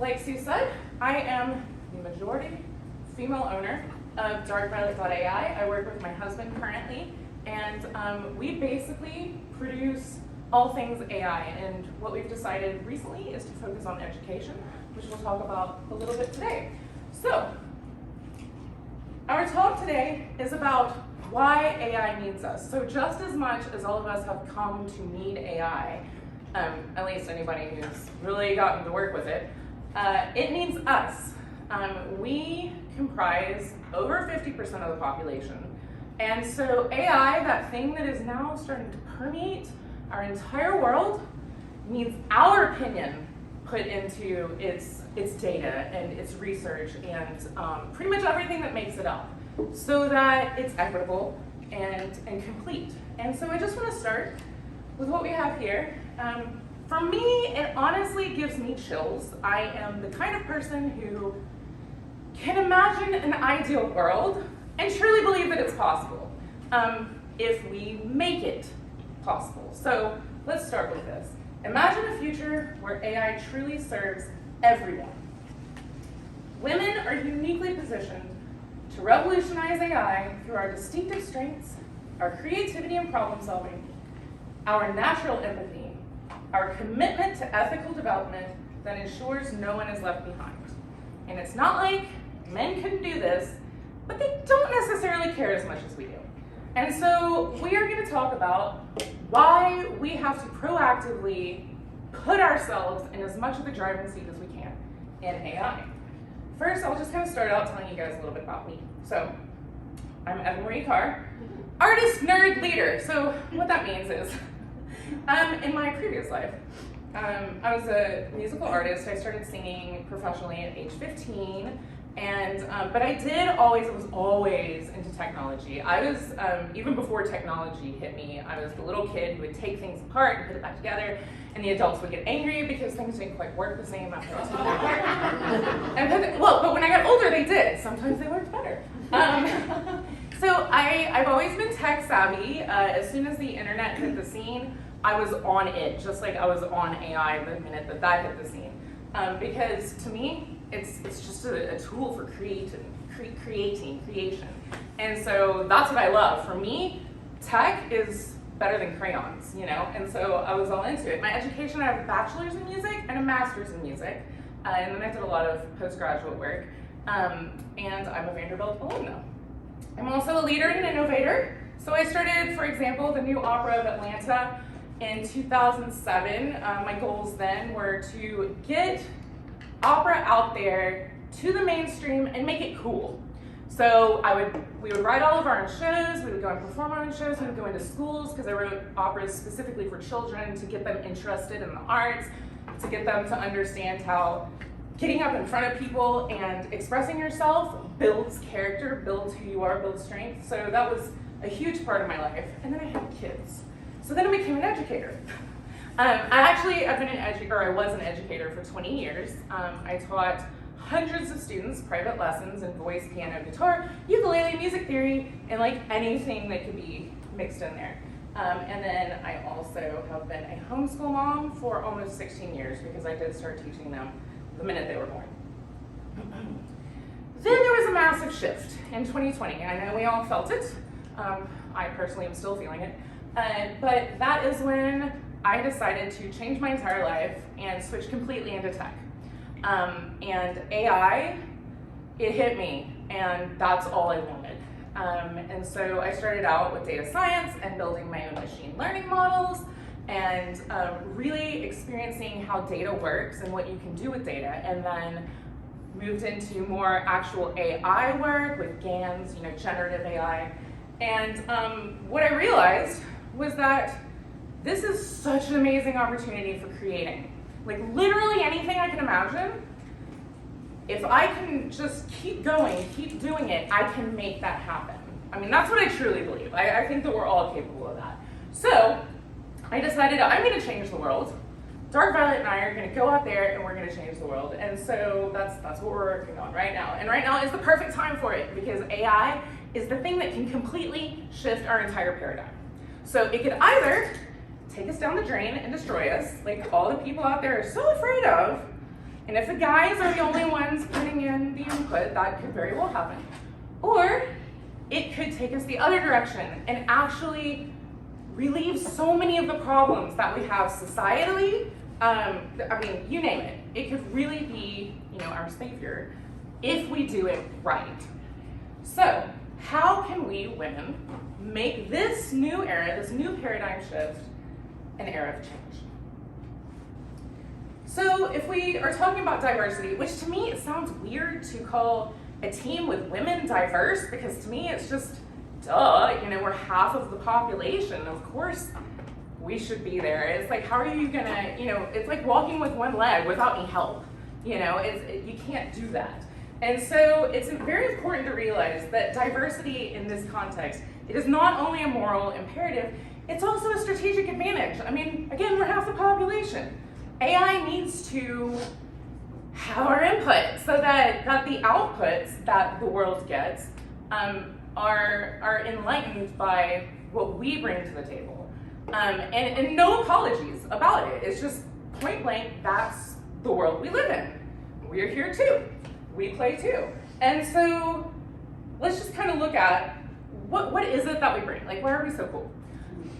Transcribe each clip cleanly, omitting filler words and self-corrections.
like Sue said, I am the majority female owner of darkviolet.ai. I work with my husband currently, and we basically produce all things AI. And what we've decided recently is to focus on education, which we'll talk about a little bit today. So, our talk today is about why AI needs us. So just as much as all of us have come to need AI, at least anybody who's really gotten to work with it, it needs us. We comprise over 50% of the population. And so AI, that thing that is now starting to permeate our entire world, needs our opinion put into its data and its research and pretty much everything that makes it up, so that it's equitable and complete. And so I just want to start with what we have here. For me, it honestly gives me chills. I am the kind of person who can imagine an ideal world and truly believe that it's possible if we make it possible. So let's start with this. Imagine a future where AI truly serves everyone. Women are uniquely positioned to revolutionize AI through our distinctive strengths, our creativity and problem solving, our natural empathy, our commitment to ethical development that ensures no one is left behind. And it's not like men couldn't do this, but they don't necessarily care as much as we do. And so we are going to talk about why we have to proactively put ourselves in as much of the driving seat as we can in AI. First, I'll just kind of start out telling you guys a little bit about me. So, I'm Evan Marie Carr, artist, nerd, leader. So what that means is, in my previous life, I was a musical artist. I started singing professionally at age 15. And, but I was always into technology. I was, even before technology hit me, I was the little kid who would take things apart and put it back together, and the adults would get angry because things didn't quite work the same after I took them apart. But when I got older, they did. Sometimes they worked better. So I've always been tech savvy. As soon as the internet hit the scene, I was on it, just like I was on AI the minute that hit the scene. Because to me, it's just a tool for creation. And so that's what I love. For me, tech is better than crayons, you know? And so I was all into it. My education, I have a bachelor's in music and a master's in music. And then I did a lot of postgraduate work. And I'm a Vanderbilt alumna. I'm also a leader and an innovator. So I started, for example, the new Opera of Atlanta in 2007. My goals then were to get opera out there to the mainstream and make it cool. So we would write all of our own shows, we would go and perform our own shows, we would go into schools, because I wrote operas specifically for children to get them interested in the arts, to get them to understand how getting up in front of people and expressing yourself builds character, builds who you are, builds strength. So that was a huge part of my life. And then I had kids. So then I became an educator. I was an educator for 20 years. I taught hundreds of students private lessons in voice, piano, guitar, ukulele, music theory, and like anything that could be mixed in there. And then I also have been a homeschool mom for almost 16 years, because I did start teaching them the minute they were born. Then there was a massive shift in 2020. I know we all felt it. I personally am still feeling it. But that is when I decided to change my entire life and switch completely into tech. And AI, it hit me, and that's all I wanted. And so I started out with data science and building my own machine learning models, and really experiencing how data works and what you can do with data, and then moved into more actual AI work with GANs, generative AI. And what I realized was that this is such an amazing opportunity for creating. Like literally anything I can imagine, if I can just keep going, keep doing it, I can make that happen. I mean, that's what I truly believe. I think that we're all capable of that. So I decided I'm gonna change the world. Dark Violet and I are gonna go out there and we're gonna change the world. And so that's what we're working on right now. And right now is the perfect time for it, because AI is the thing that can completely shift our entire paradigm. So it could either take us down the drain and destroy us, like all the people out there are so afraid of, And if the guys are the only ones putting in the input, that could very well happen. Or it could take us the other direction and actually relieve so many of the problems that we have societally. I mean, you name it. It could really be, our savior if we do it right. So, how can we women make this new era, this new paradigm shift, an era of change? So, if we are talking about diversity, which to me it sounds weird to call a team with women diverse, because to me it's just, duh, we're half of the population. Of course we should be there. It's like, how are you gonna, it's like walking with one leg without any help. You can't do that. And so it's very important to realize that diversity in this context, it is not only a moral imperative, it's also a strategic advantage. I mean, again, we're half the population. AI needs to have our input so that the outputs that the world gets are enlightened by what we bring to the table. And no apologies about it. It's just point blank, that's the world we live in. We're here too. We play too. And so let's just kind of look at what is it that we bring? Like, why are we so cool?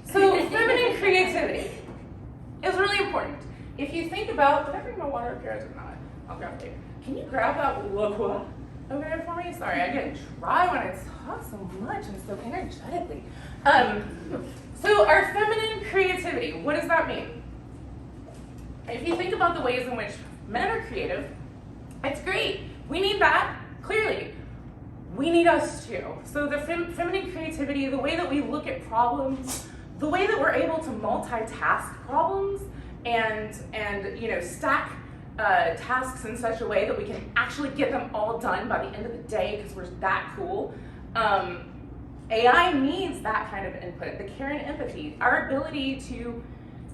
So feminine creativity is really important. If you think about, did I bring my water up here? I did not. I'll grab it. Can you grab that loqua over there for me? Sorry, I get dry when I talk so much and so energetically. So our feminine creativity, what does that mean? If you think about the ways in which men are creative, it's great. We need that, clearly. We need us too. So the feminine creativity, the way that we look at problems, the way that we're able to multitask problems and stack tasks in such a way that we can actually get them all done by the end of the day because we're that cool. AI needs that kind of input, the care and empathy, our ability to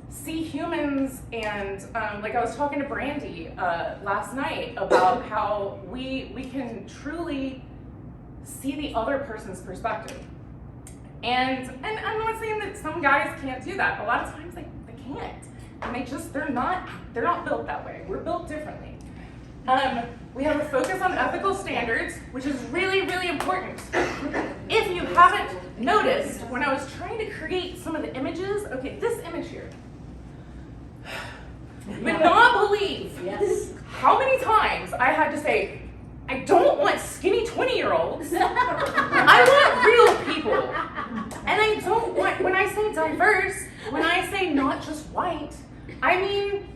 see humans, and like I was talking to Brandy last night about how we can truly see the other person's perspective. And I'm not saying that some guys can't do that. A lot of times they can't. And they're not built that way. We're built differently. We have a focus on ethical standards, which is really, really important. If you haven't noticed, when I was trying to create some of the images, okay, this image here, you would not believe how many times I had to say, I don't want skinny 20-year-olds. I want real people. And I don't want, when I say diverse, when I say not just white, I mean,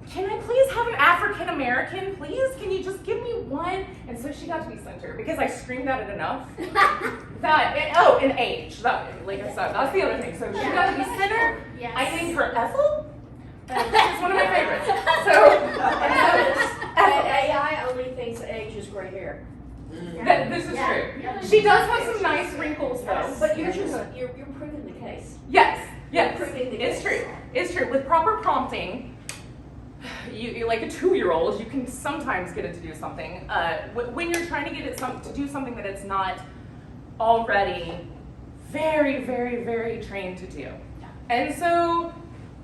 can I please have an African American, please? Can you just give me one? And so she got to be center because I screamed at it enough. And age. Like I said, that's the other thing. So she got to be center. Yes. I named her Ethel. It's one of my favorites. And AI only thinks age is gray hair. This is true. She does have some nice wrinkles though. But you're proving the case. Yes. You're proving the case. It's true. It's true. With proper prompting, you like a 2-year-old, you can sometimes get it to do something. When you're trying to get it to do something that it's not already very, very, very trained to do. And so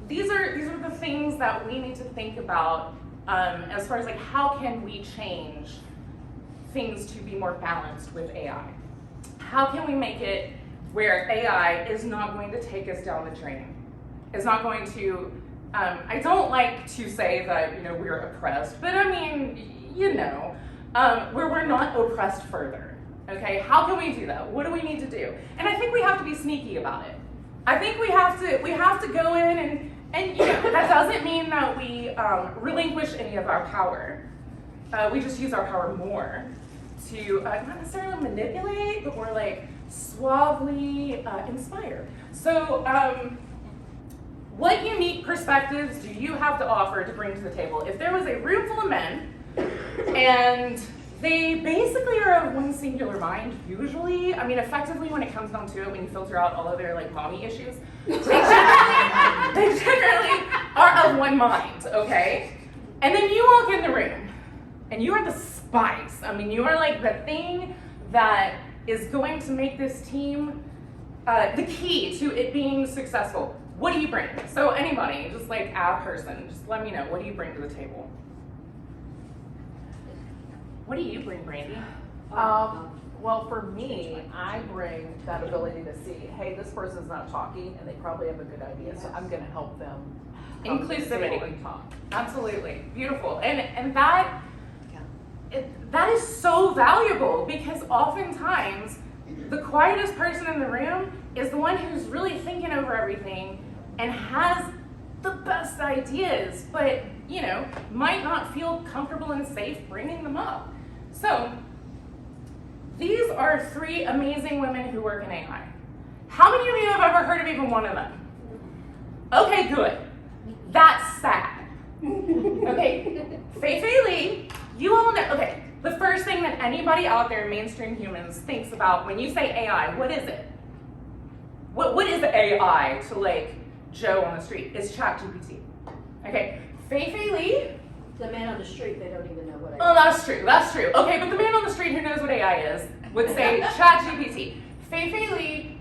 these are the things that we need to think about as far as like how can we change things to be more balanced with AI? How can we make it where AI is not going to take us down the drain? It's not going to, I don't like to say that we're oppressed, but I mean, where we're not oppressed further. Okay, how can we do that? What do we need to do? And I think we have to be sneaky about it. I think we have to go in and that doesn't mean that we relinquish any of our power. We just use our power more to not necessarily manipulate, but more like suavely inspire. So what unique perspectives do you have to offer to bring to the table? If there was a room full of men and they basically are of one singular mind, usually, I mean, effectively when it comes down to it, when you filter out all of their like mommy issues, they generally are of one mind, okay? And then you walk in the room and you are the spice. I mean, you are like the thing that is going to make this team the key to it being successful. What do you bring? So anybody, just like a person, just let me know, what do you bring to the table? What do you bring, Brandy? Well, for me, I bring that ability to see, hey, this person's not talking, and they probably have a good idea, so I'm going to help them. Inclusivity. And talk. Absolutely. Beautiful. And that is so valuable, because oftentimes the quietest person in the room is the one who's really thinking over everything and has the best ideas, but, you know, might not feel comfortable and safe bringing them up. So these are 3 amazing women who work in AI. How many of you have ever heard of even one of them? Okay, good. That's sad. Okay, Fei Li, you all know, okay, the first thing that anybody out there, mainstream humans, thinks about when you say AI, what is it? What is AI to, like, Joe on the street? It's ChatGPT. Okay, Fei Li. The man on the street, they don't even know what Oh, that's true, that's true. Okay, but the man on the street who knows what AI is would say ChatGPT. Fei Li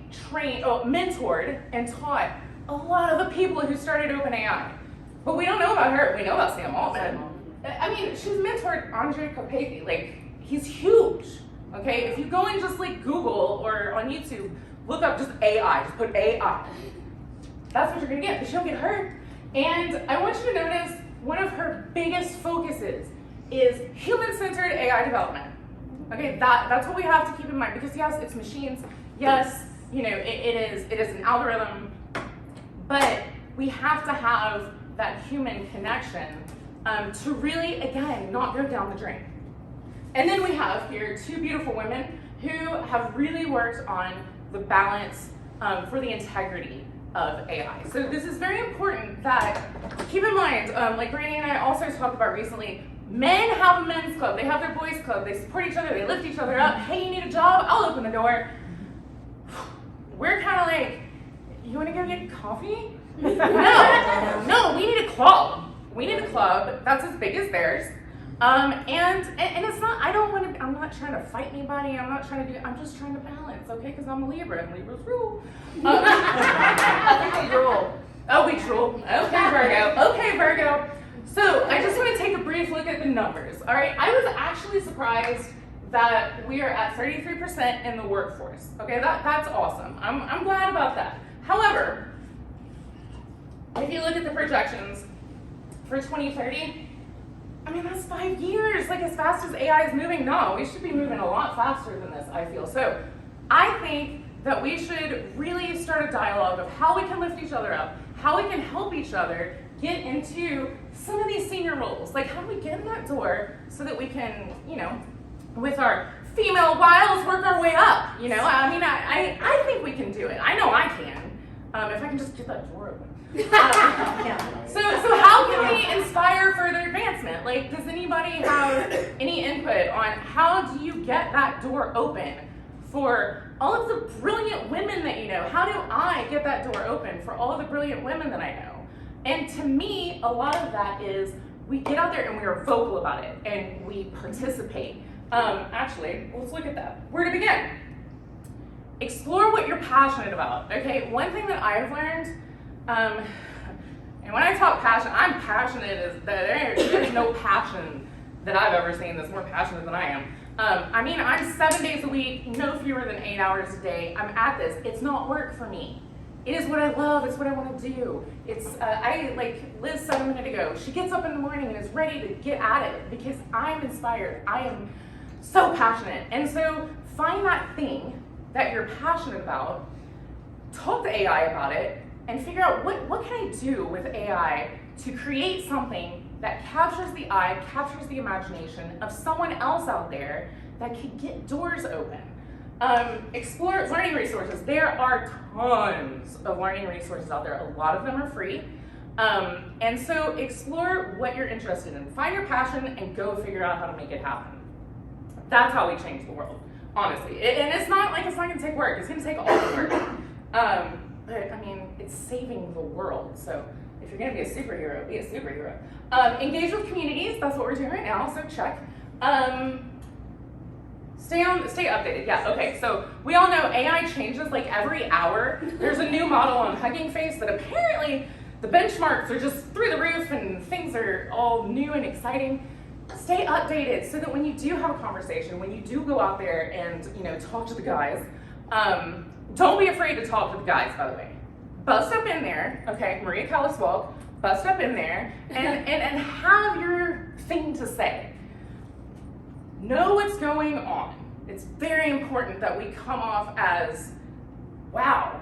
mentored and taught a lot of the people who started OpenAI. But we don't know about her. We know about Sam Altman. I mean, she's mentored Andre Kopecky. Like, he's huge. Okay, if you go and just like Google or on YouTube, look up just AI, just put AI. That's what you're gonna get, but she'll get hurt. And I want you to notice one of her biggest focuses is human-centered AI development. Okay, that's what we have to keep in mind, because yes, it's machines. Yes, you know, it is an algorithm, but we have to have that human connection to really, again, not go down the drain. And then we have here 2 beautiful women who have really worked on the balance for the integrity of AI. So this is very important that, keep in mind, like Brandy and I also talked about recently, men have a men's club, they have their boys club, they support each other, they lift each other up. Hey, you need a job? I'll open the door. We're kind of like, you want to go get coffee? No, we need a club. We need a club that's as big as theirs. And it's not, I'm not trying to fight anybody, I'm just trying to balance, okay? Because I'm a Libra, and Libras rule. I think we rule. Oh, we drool. Okay, Virgo. So I just want to take a brief look at the numbers, all right? I was actually surprised that we are at 33% in the workforce, okay? That's awesome. I'm glad about that. However, if you look at the projections for 2030, I mean, that's 5 years. Like, as fast as AI is moving, no, we should be moving a lot faster than this, I feel. So I think that we should really start a dialogue of how we can lift each other up, how we can help each other get into some of these senior roles. Like, how do we get in that door so that we can, you know, with our female wiles, work our way up, you know? I mean, I think we can do it. I know I can, if I can just get that door open. So how can we inspire further advancement? Like, does anybody have any input on how do you get that door open for all of the brilliant women that you know? How do I get that door open for all of the brilliant women that I know? And to me, a lot of that is we get out there and we are vocal about it and we participate. Actually, let's look at that. Where to begin? Explore what you're passionate about, okay? One thing that I've learned, and when I talk passion, I'm passionate as that there's no passion that I've ever seen that's more passionate than I am. I mean, I'm 7 days a week, no fewer than 8 hours a day. I'm at this. It's not work for me. It is what I love. It's what I want to do. It's, like Liz said a minute ago, she gets up in the morning and is ready to get at it because I'm inspired. I am so passionate. And so find that thing that you're passionate about, talk to AI about it, and figure out what can I do with AI to create something that captures the eye, captures the imagination of someone else out there that could get doors open. Explore learning resources. There are tons of learning resources out there. A lot of them are free. And so explore what you're interested in. Find your passion and go figure out how to make it happen. That's how we change the world, honestly. And it's not gonna take work. It's gonna take all the work. But I mean, it's saving the world. So if you're gonna be a superhero, be a superhero. Engage with communities. That's what we're doing right now. So check. Stay updated. Yeah. Okay. So we all know AI changes like every hour. There's a new model on Hugging Face that apparently the benchmarks are just through the roof and things are all new and exciting. stay updated so that when you do have a conversation, when you do go out there and talk to the guys, don't be afraid to talk to the guys, by the way. Bust up in there, okay, Maria Callis walk, bust up in there and have your thing to say. Know what's going on. It's very important that we come off as, wow,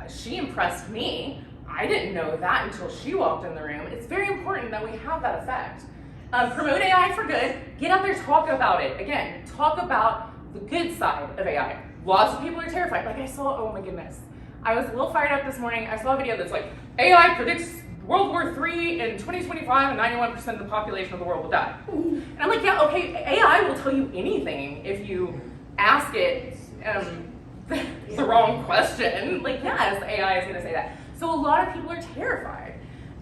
she impressed me. I didn't know that until she walked in the room. It's very important that we have that effect. Promote AI for good. Get out there, talk about it. Again, talk about the good side of AI. Lots of people are terrified. Like I saw, oh my goodness. I was a little fired up this morning. I saw a video that's like, AI predicts World War III in 2025 and 91% of the population of the world will die. And I'm like, yeah, okay, AI will tell you anything if you ask it the wrong question. Like, yes, AI is gonna say that. So a lot of people are terrified.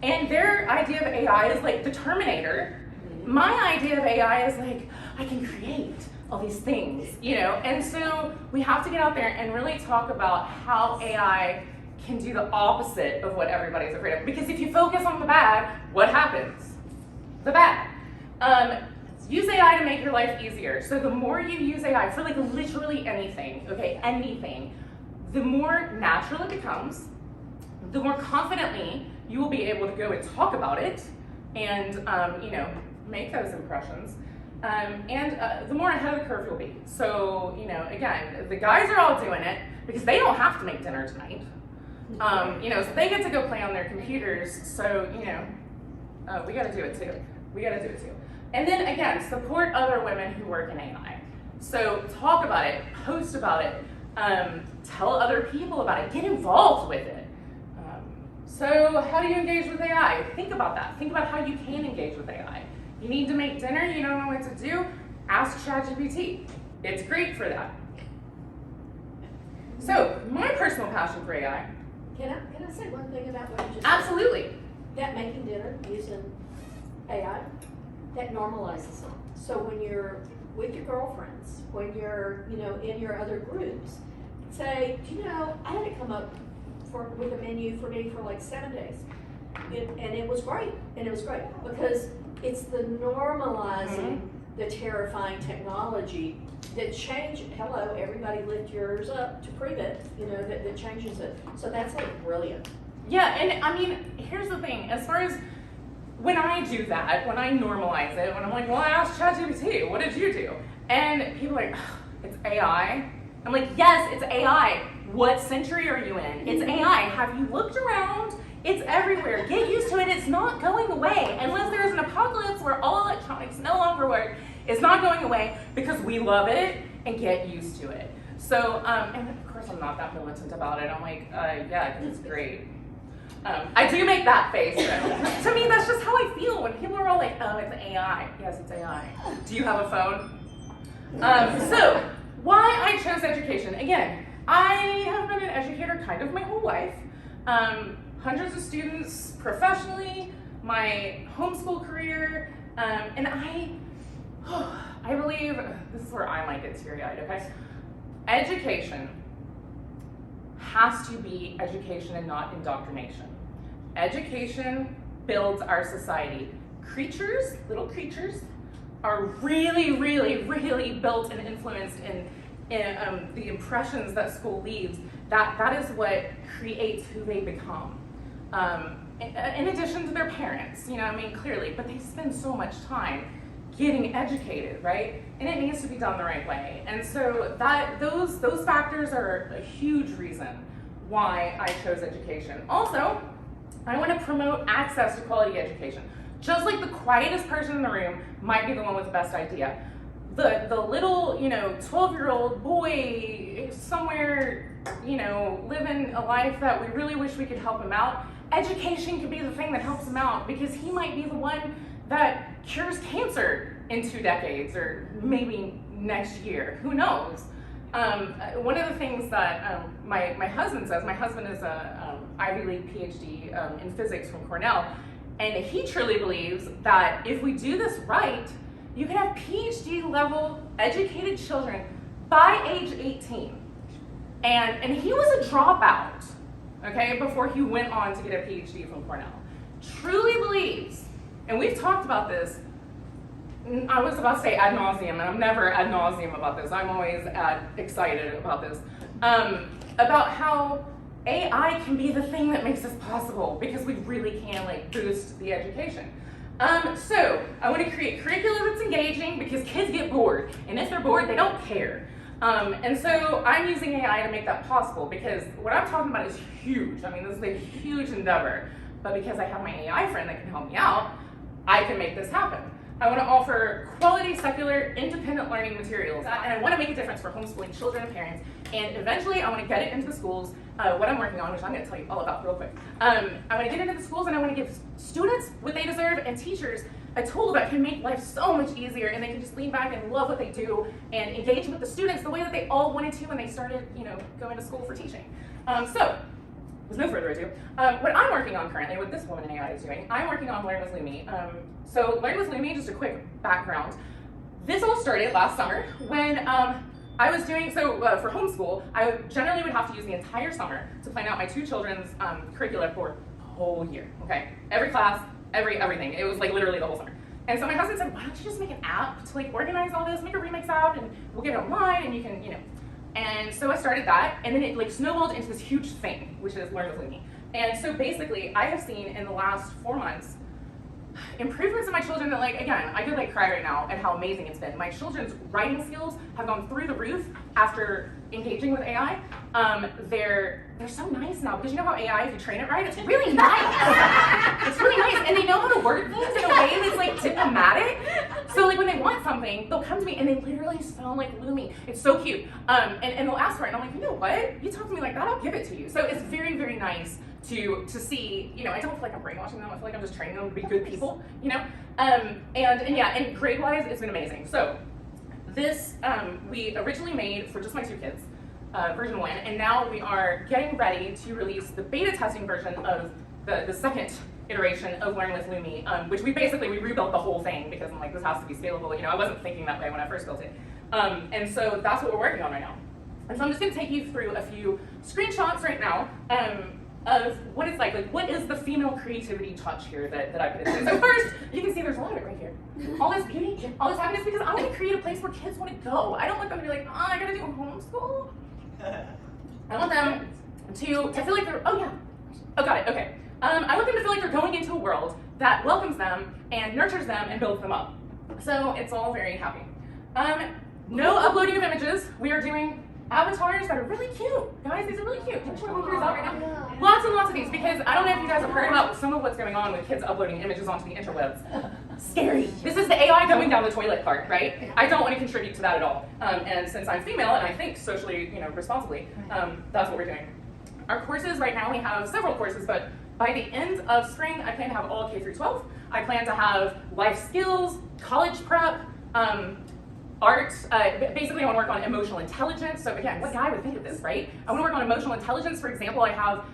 And their idea of AI is like the Terminator. My idea of AI is like, I can create all these things, And so we have to get out there and really talk about how AI can do the opposite of what everybody's afraid of. Because if you focus on the bad, what happens? The bad. Use AI to make your life easier. So the more you use AI for like literally anything, okay, anything, the more natural it becomes, the more confidently you will be able to go and talk about it and, make those impressions. And the more ahead of the curve you'll be. So, again, the guys are all doing it because they don't have to make dinner tonight. So they get to go play on their computers. So, we got to do it too. And then again, support other women who work in AI. So talk about it, post about it, tell other people about it, get involved with it. So how do you engage with AI? Think about that. Think about how you can engage with AI. You need to make dinner, you don't know what to do, ask ChatGPT. It's great for that. So my personal passion for AI. Can I say one thing about what you just Absolutely. said? That making dinner using AI, that normalizes it. So when you're with your girlfriends, when you're, in your other groups, say, I had it come up with a menu for me for like 7 days. And it was great. Because it's the normalizing the terrifying technology that hello, everybody lift yours up to prove it, that changes it. So that's like brilliant. Yeah, and I mean, here's the thing, as far as when I do that, when I normalize it, when I'm like, well, I asked ChatGPT, what did you do? And people are like, it's AI. I'm like, yes, it's AI. What century are you in? It's AI. Have you looked around? It's everywhere. Get used to it. It's not going away. Unless there's an apocalypse where all electronics no longer work, it's not going away because we love it and get used to it. So, and of course I'm not that militant about it. I'm like, yeah, it's great. I do make that face though. To me, that's just how I feel when people are all like, oh, it's AI. Yes, it's AI. Do you have a phone? So, why I chose education. Again, I have been an educator kind of my whole life. Hundreds of students professionally, my homeschool career, and I believe, this is where I might get teary-eyed, okay? Education has to be education and not indoctrination. Education builds our society. Little creatures, are really, really, really built and influenced in the impressions that school leaves. That is what creates who they become. In addition to their parents, clearly, but they spend so much time getting educated, right? And it needs to be done the right way. And so those factors are a huge reason why I chose education. Also, I want to promote access to quality education. Just like the quietest person in the room might be the one with the best idea. The little, 12-year-old boy somewhere, living a life that we really wish we could help him out, education could be the thing that helps him out because he might be the one that cures cancer in 2 decades or maybe next year, who knows? One of the things that my husband says, my husband is a Ivy League PhD in physics from Cornell, and he truly believes that if we do this right, you can have PhD level educated children by age 18. And he was a dropout, okay, before he went on to get a PhD from Cornell. Truly believes, and we've talked about this, I was about to say ad nauseum, and I'm never ad nauseum about this. I'm always excited about this. About how AI can be the thing that makes this possible, because we really can like boost the education. So I want to create curriculum that's engaging, because kids get bored, and if they're bored, they don't care. And so I'm using AI to make that possible, because what I'm talking about is huge. I mean, this is a huge endeavor, but because I have my AI friend that can help me out, I can make this happen. I want to offer quality, secular, independent learning materials, and I want to make a difference for homeschooling children and parents, and eventually I want to get it into the schools, what I'm working on, which I'm going to tell you all about real quick. I want to get into the schools, and I want to give students what they deserve, and teachers a tool that can make life so much easier, and they can just lean back and love what they do and engage with the students the way that they all wanted to when they started, going to school for teaching. So, with no further ado, what I'm working on currently, what this woman in AI is doing, I'm working on Learn with Lumi. So Learn with Lumi, just a quick background. This all started last summer when I was doing, for homeschool, I generally would have to use the entire summer to plan out my two children's curricula for the whole year, okay? Every class, everything. It was like literally the whole summer. And so my husband said, why don't you just make an app to like organize all this, make a remix app, and we'll get it online, and you can, And so I started that, and then it like snowballed into this huge thing, which is Learn with Lumi. And so basically, I have seen in the last 4 months improvements in my children that, like, again, I could like cry right now at how amazing it's been. My children's writing skills have gone through the roof after engaging with AI. They're so nice now, because you know how AI, if you train it right, it's really nice. It's really nice, and they know how to word things in a way that's like diplomatic. So like when they want something, they'll come to me and they literally sound like Lumi. It's so cute. And they'll ask for it, and I'm like, you know what? You talk to me like that, I'll give it to you. So it's very, very nice to see, I don't feel like I'm brainwashing them. I feel like I'm just training them to be good people, And grade-wise, it's been amazing. So this, we originally made for just my two kids, version 1, and now we are getting ready to release the beta testing version of the second iteration of Learn with Lumi, which we rebuilt the whole thing, because I'm like, this has to be scalable. I wasn't thinking that way when I first built it. And so that's what we're working on right now. And so I'm just gonna take you through a few screenshots right now, of what it's like what is the female creativity touch here that I put in. So first, you can see there's a lot of it right here. All this beauty, all this happiness, because I want to create a place where kids want to go. I don't want them to be like, I gotta do homeschool. I want them to feel like they're, got it, okay. I want them to feel like they're going into a world that welcomes them and nurtures them and builds them up. So it's all very happy. No uploading of images. We are doing avatars that are really cute. Guys, these are really cute. Can you show me yours out right now? Lots and lots of these, because I don't know if you guys have heard about some of what's going on with kids uploading images onto the interwebs. Scary. This is the AI going down the toilet part, right? I don't want to contribute to that at all. And since I'm female and I think socially, responsibly, that's what we're doing. Our courses right now, we have several courses, but by the end of spring, I plan to have all K through 12. I plan to have life skills, college prep, art. Basically, I want to work on emotional intelligence. So again, what guy would think of this, right? I want to work on emotional intelligence. For example, I have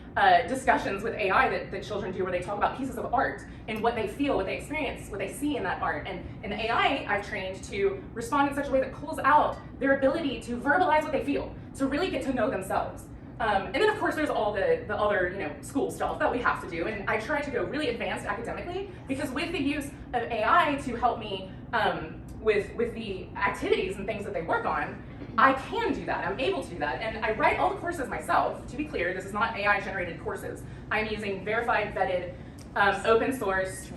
discussions with AI that children do where they talk about pieces of art and what they feel, what they experience, what they see in that art. And the AI I've trained to respond in such a way that pulls out their ability to verbalize what they feel, to really get to know themselves. And then of course there's all the other school stuff that we have to do, and I try to go really advanced academically, because with the use of AI to help me with the activities and things that they work on, I can do that. I'm able to do that, and I write all the courses myself. To be clear, this is not AI generated courses. I'm using verified, vetted, open source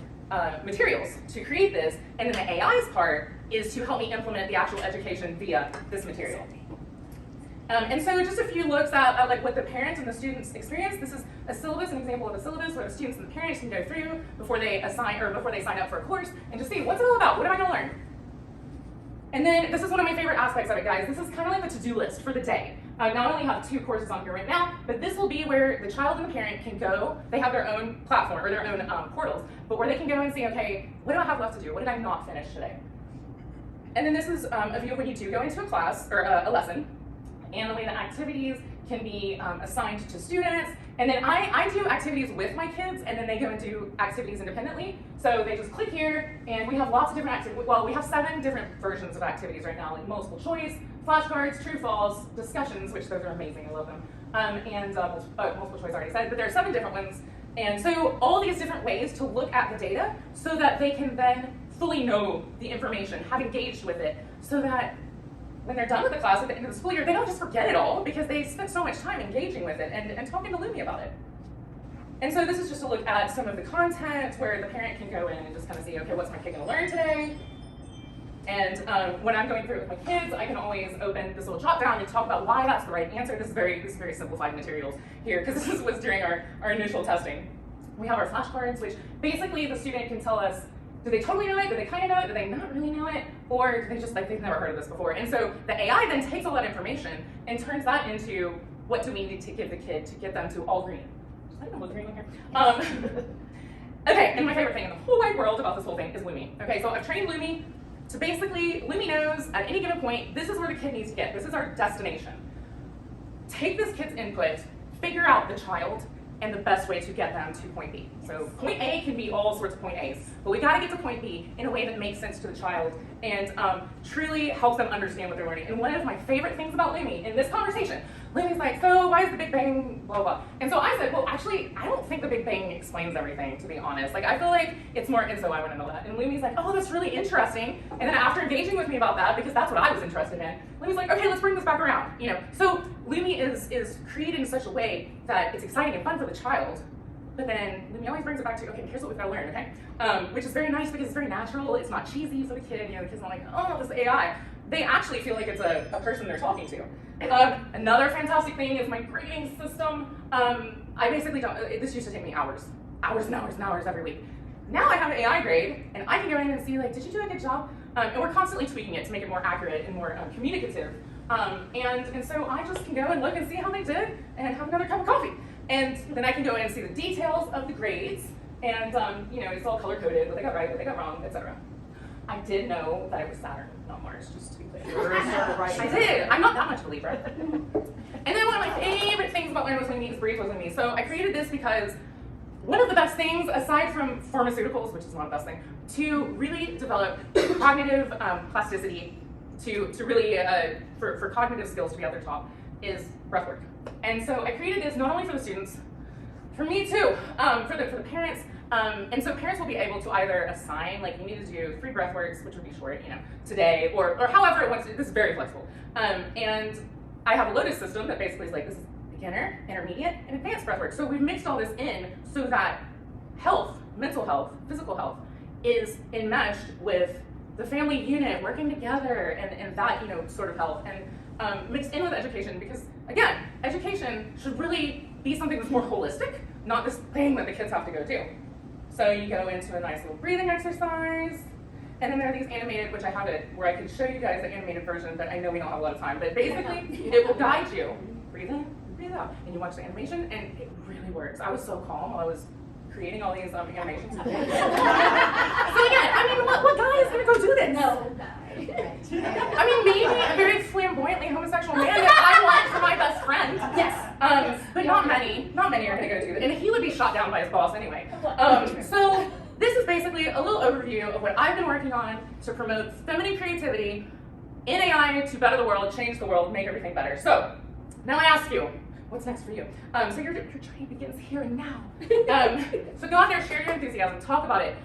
materials to create this, and then the AI's part is to help me implement the actual education via this material. And so just a few looks at like what the parents and the students experience. This is a syllabus, an example of a syllabus where the students and the parents can go through before they sign up for a course and just see what's it all about, what am I gonna learn? And then this is one of my favorite aspects of it, guys. This is kind of like the to-do list for the day. I not only have 2 courses on here right now, but this will be where the child and the parent can go. They have their own platform or their own portals, but where they can go and see, okay, what do I have left to do? What did I not finish today? And then this is a view of when you do go into a class or a lesson, and the way that activities can be assigned to students. And then I do activities with my kids, and then they go and do activities independently. So they just click here, and we have lots of different activities. Well, we have 7 different versions of activities right now, like multiple choice, flashcards, true false, discussions, which those are amazing, I love them. And multiple choice I already said, but there are 7 different ones. And so all these different ways to look at the data so that they can then fully know the information, have engaged with it, so that when they're done with the class at the end of the school year, they don't just forget it all because they spent so much time engaging with it and talking to Lumi about it. And so this is just a look at some of the content where the parent can go in and just kind of see, okay, what's my kid gonna learn today? And when I'm going through it with my kids, I can always open this little drop down and talk about why that's the right answer. This is very simplified materials here because this was during our initial testing. We have our flashcards, which basically the student can tell us, do they totally know it? Do they kind of know it? Do they not really know it? Or do they just like they've never heard of this before? And so the AI then takes all that information and turns that into what do we need to give the kid to get them to all green. Does anyone look green in here? Okay, and my favorite thing in the whole wide world about this whole thing is Lumi. Okay, so I've trained Lumi to basically, Lumi knows at any given point, this is where the kid needs to get. This is our destination. Take this kid's input, figure out the child, and the best way to get them to point B. So point A can be all sorts of point A's, but we gotta get to point B in a way that makes sense to the child and truly helps them understand what they're learning. And one of my favorite things about Lumi in this conversation, Lumi's like, so why is the Big Bang, blah, blah. And so I said, well, actually, I don't think the Big Bang explains everything, to be honest. Like, I feel like it's more, and so I want to know that. And Lumi's like, oh, that's really interesting. And then after engaging with me about that, because that's what I was interested in, Lumi's like, okay, let's bring this back around. You know, so Lumi is created in such a way that it's exciting and fun for the child, but then Lumi always brings it back to, okay, here's what we've got to learn, okay? Which is very nice because it's very natural, it's not cheesy for the kid, you know, the kid's not like, oh, this AI. They actually feel like it's a person they're talking to. Another fantastic thing is my grading system. I basically don't, this used to take me hours and hours every week. Now I have an AI grade, and I can go in and see, like, did you do a good job? And we're constantly tweaking it to make it more accurate and more communicative. And so I just can go and look and see how they did and have another cup of coffee. And then I can go in and see the details of the grades, and you know, it's all color-coded, what they got right, what they got wrong, etc. I did know that it was Saturn, not Mars, just to be clear. I did. I'm not that much of a Libra. And then one of my favorite things about learning with Lumi is breathe with Lumi. So I created this because one of the best things, aside from pharmaceuticals, which is not the best thing, to really develop cognitive plasticity, to really, for cognitive skills to be at their top, is breathwork. And so I created this not only for the students, for me too, for the parents. And so parents will be able to either assign, like, you need to do 3 breathworks, which would be short, you know, today, or however it wants to. This is very flexible. And I have a Lotus system that basically is like, this is beginner, intermediate, and advanced breathwork. So we've mixed all this in so that health, mental health, physical health, is enmeshed with the family unit working together and that, you know, sort of health, and mixed in with education, because again, education should really be something that's more holistic, not this thing that the kids have to go do. So you go into a nice little breathing exercise, and then there are these animated, which I have it where I can show you guys the animated version, but I know we don't have a lot of time, but basically it will guide you. Breathe in, breathe out, and you watch the animation, and it really works. I was so calm while I was creating all these animations. So again, I mean, what guy is gonna go do this? No guy. I mean, maybe a very flamboyantly homosexual man that I want for my best friend. Yes. But not many are gonna go do that. And he would be shot down by his boss anyway. So this is basically a little overview of what I've been working on to promote feminine creativity in AI to better the world, change the world, make everything better. So now I ask you, what's next for you? So your journey begins here and now. So go out there, share your enthusiasm, talk about it.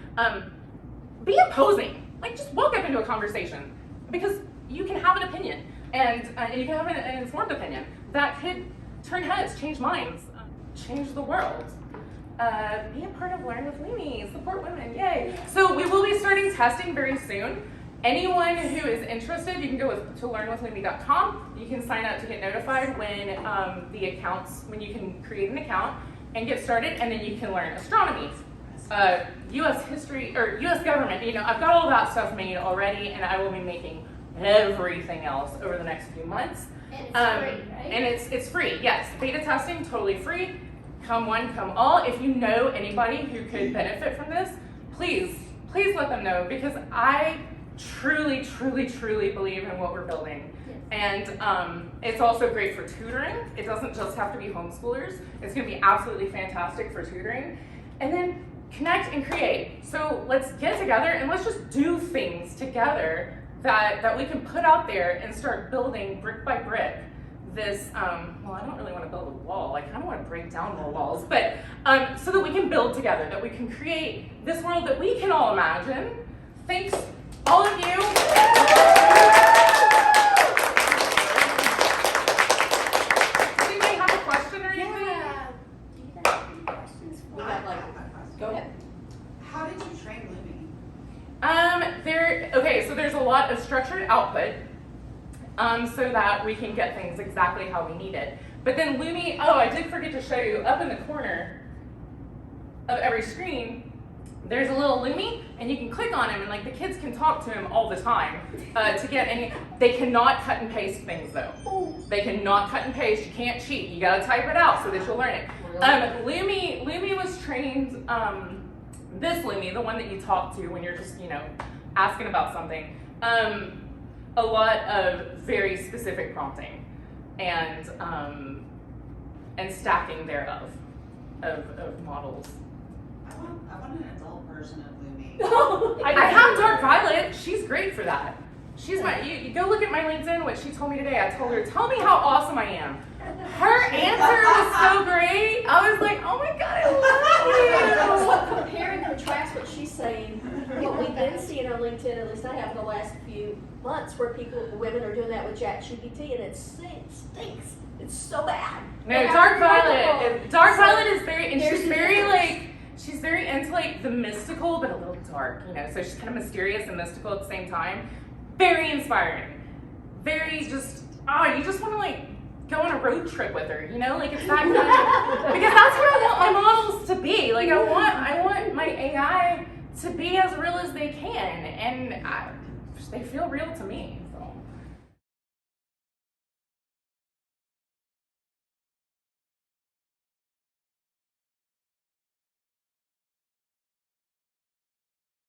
Be imposing. Like, just walk up into a conversation, because you can have an opinion, and you can have an informed opinion that could turn heads, change minds, change the world. Be a part of Learn with Lumi, support women, yay. So we will be starting testing very soon. Anyone who is interested, you can go to learnwithlumi.com. You can sign up to get notified when you can create an account and get started, and then you can learn astronomy, U.S. history, or U.S. government. You know, I've got all that stuff made already, and I will be making everything else over the next few months. And it's free, right? And it's free, yes. Beta testing, totally free. Come one, come all. If you know anybody who could benefit from this, please let them know, because I truly believe in what we're building. Yes. And it's also great for tutoring. It doesn't just have to be homeschoolers. It's gonna be absolutely fantastic for tutoring. And then connect and create. So let's get together and let's just do things together that we can put out there and start building brick by brick this, well, I don't really want to build a wall. I kind of want to break down more walls, but so that we can build together, that we can create this world that we can all imagine. Thanks, all of you. Does anybody have a question or anything? Yeah. Do you have any questions? We got like, go ahead. How did you train Lumi? Okay, so there's a lot of structured output, so that we can get things exactly how we need it. But then Lumi, oh, I did forget to show you, up in the corner of every screen, there's a little Lumi, and you can click on him, and like the kids can talk to him all the time to get any. They cannot cut and paste things though. They cannot cut and paste. You can't cheat. You gotta type it out so that you'll learn it. Lumi was trained. This Lumi, the one that you talk to when you're just asking about something. A lot of very specific prompting and stacking thereof of models. I want an adult version of Lumi. I have Dark Violet. She's great for that. She's my. You go look at my LinkedIn. What she told me today. I told her, tell me how awesome I am. Her answer was so great. I was like, oh my god, I love you. So compare and contrast what she's saying, what we've been seeing on LinkedIn, at least I have the last few months, where women are doing that with ChatGPT, and it stinks. It's so bad. No, Dark Violet is very, and she's very she's very into like the mystical, but a little dark, so she's kind of mysterious and mystical at the same time. Very inspiring. Very just, you just want to go on a road trip with her, like it's that kind of, because that's what I want my models to be. Like I want my AI to be as real as they can, and they feel real to me.